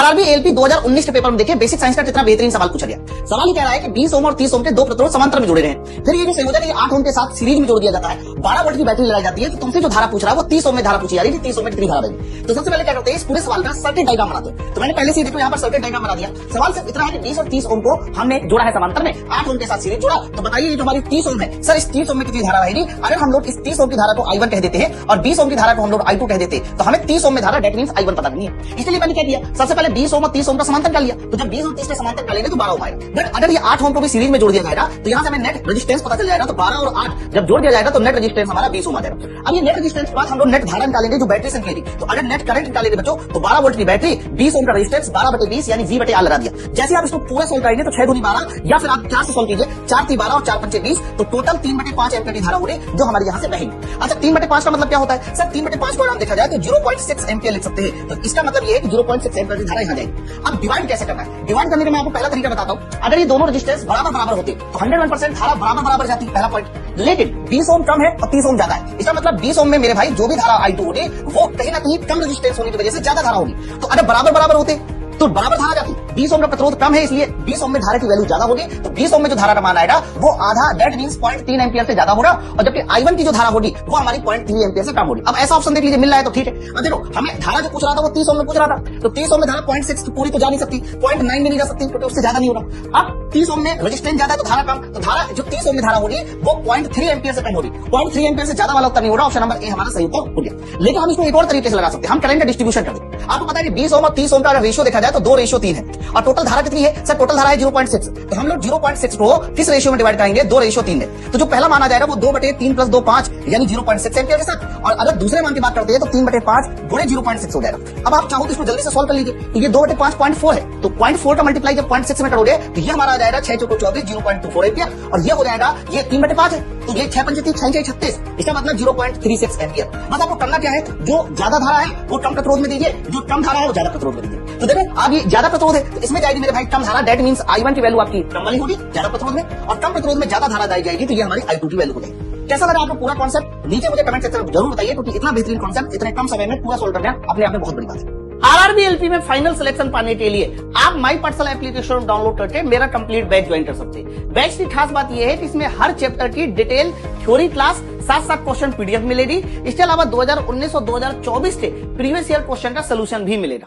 RRB LP 2019 के paper में देखिए बेसिक साइंस का कितना बेहतरीन सवाल पूछा गया। सवाल ये कह रहा है कि 20 ओम और 30 ओम के दो प्रतिरोध समांतर में जुड़े रहे हैं। फिर ये जो संयोजन है 8 ओम के साथ सीरीज में जोड़ दिया जाता है, 12 वोल्ट की बैटरी लगाई जाती है। तो तुमसे जो धारा पूछ रहा है वो 30 ओम में धारा पूछी जा रही है, 30 ओम में कितनी धारा बनेगी। तो सबसे पहले क्या करते हैं, इस पूरे सवाल का सर्किट डायग्राम बनाते हैं। तो मैंने पहले से देखो यहाँ पर सर्किट डायग्राम बना दिया। सवाल सिर्फ इतना है कि 20 और 30 ओम को हमने जोड़ा है समांतर में, 8 ओम के साथ सीरीज जोड़ा। तो बताइए ये जो हमारी 30 ओम है, सर इस 30 ओम में कितनी धारा रहेगी। अगर हम लोग इस 30 ओम की धारा को I1 कह देते हैं और 20 ओम की धारा को हम लोग I2 कह देते हैं, तो हमें 30 ओम में धारा डेट मींस I1 पता नहीं है। इसलिए मैंने क्या किया, सबसे पहले 20 ओम और 30 ओम का समांतर कर लिया। तो जब 20 और 30 का समांतर कर लेंगे तो 12 ओम आएगा। बट अगर ये 8 ओम को भी सीरीज में जोड़ दिया जाएगा तो यहाँ से हमें नेट रेजिस्टेंस पता चल जाएगा। तो 12 और 8 जब जोड़ दिया जाएगा तो नेट रेजिस्टेंस हमारा 20 ओम आ जाएगा। अब ये नेट रेजिस्टेंस के बाद हम लोग नेट धारा निकालेंगे जो बैटरी से निकलेगी। तो अगर नेट करंट निकालेंगे बच्चों तो 12 वोल्ट की बैटरी, 20 ओम का रेजिस्टेंस, 12/20 यानी V/R लगा दिया। जैसे आप इसको पूरा सोल्व करेंगे तो 6 दूनी 12 या फिर आप 4 से सोल्व कीजिए, 4 3 12 और 4 5 20, तो टोटल 3/5 एम्पीयर की धारा होगी जो हमारे यहाँ से बहेगी। अच्छा 3/5 का मतलब क्या होता है सर, 3/5 को हम देखा जाए तो 0.6 एम्पीयर लिख सकते हैं। तो इसका मतलब ये है कि 0.6 एम्पीयर की धारा यहाँ जाएगी। अब डिवाइड कैसे करना है, डिवाइड करने का मैं आपको पहला तरीका बताता हूँ। अगर ये दोनों रेजिस्टेंस बराबर होते तो 101% धारा बराबर जाती है, पहला पॉइंट। लेकिन 20 ओम कम है और 30 ओम ज्यादा है। इसका मतलब 20 ओम में मेरे भाई जो भी धारा I2 होगी वो कहीं ना कहीं कम रेजिस्टेंस होने की वजह से ज्यादा धारा होगी। तो अगर बराबर होते तो बराबर धारा जाती। 20 ओम का प्रतिरोध कम है इसलिए 20 ओम में धारा की वैल्यू ज्यादा होगी। तो 20 ओम में जो धारा का मान आएगा वो आधा, दैट मींस 0.3 एम्पीयर से ज्यादा होगा। और जबकि I1 की जो धारा होगी वो हमारी 0.3 एम्पीयर से कम होगी। अब ऐसा ऑप्शन देख लीजिए, मिल रहा है तो ठीक है। अब देखो हमें धारा जो पूछ रहा था वो 30 ओम में पूछ रहा था। तो 30 ओम में धारा 0.6 तो पूरी तो जा नहीं सकती, 0.9 में नहीं जा सकती क्योंकि उससे ज्यादा नहीं होगा। अब 30 ओम में रेजिस्टेंस ज्यादा है तो धारा कम, तो धारा जो 30 ओम में धारा होगी वो 0.3 एम्पीयर से कम होगी। 0.3 एम्पीयर से ज्यादा वाला उत्तर नहीं होगा। ऑप्शन नंबर ए हमारा सही उत्तर हो गया। लेकिन हम इसको एक और तरीके से लगा सकते हैं, हम करंट का डिस्ट्रीब्यूशन कर दें। आपको पता है कि 20 ओम और 30 ओम का अगर रेशियो देखा जाए तो 2:3 है। और टोटल धारा कितनी है सर, टोटल धारा है 0.6। तो हम लोग 0.6 को किस रेशियो में डिवाइड करेंगे, 2:3 में। तो जो पहला मान आ जाएगा वो 2/3 + 2 5 यानी 0.6 एम्पीयर के साथ। और अगर दूसरे मान की बात करते हैं तो 3/5 गुणे 0.6 हो जाएगा। अब आप चाहो तो इसको जल्दी से सॉल्व कर लीजिए। तो ये 2/5 0.4 है। तो 0.4 का मल्टीप्लाई जब 0.6 में करोगे तो ये हमारा आ जाएगा 6 × 24 0.24 एम्पीयर। और ये हो जाएगा ये 3/5 है तो ये 6 × 5 = 6 × 36। इसका मतलब 0.36 एम्पीयर। बस आपको करना क्या है, जो ज्यादा धारा है वो कम प्रतिरोध में दीजिए, जो कम धारा है वो ज्यादा प्रतिरोध में दीजिए। तो देखो अब ये ज्यादा प्रतिरोध है तो इसमें जाएगी मेरे भाई कम धारा, दैट मींस I1 की वैल्यू आपकी कम वाली होगी ज्यादा प्रतिरोध में, और कम प्रतिरोध में ज्यादा धारा दी जाएगी तो ये हमारी I2 की वैल्यू हो जाएगी। कैसा लगा आपको पूरा कॉन्सेप्ट, नीचे मुझे कमेंट सेक्शन में जरूर बताइए, क्योंकि इतना बेहतरीन कॉन्सेप्ट इतने कम समय में पूरा सोल्व करना अपने आप में बहुत बड़ी बात है। आरआरबी एलपी में फाइनल सिलेक्शन पाने के लिए आप माई पाठशाला एप्लीकेशन डाउनलोड करके मेरा कंप्लीट बैच ज्वाइन कर सकते हैं। बैच की खास बात यह है कि इसमें हर चैप्टर की डिटेल थ्योरी क्लास साथ क्वेश्चन PDF मिलेगी। इसके अलावा 2019 और 2024 के प्रीवियस ईयर क्वेश्चन का सोल्यूशन भी मिलेगा।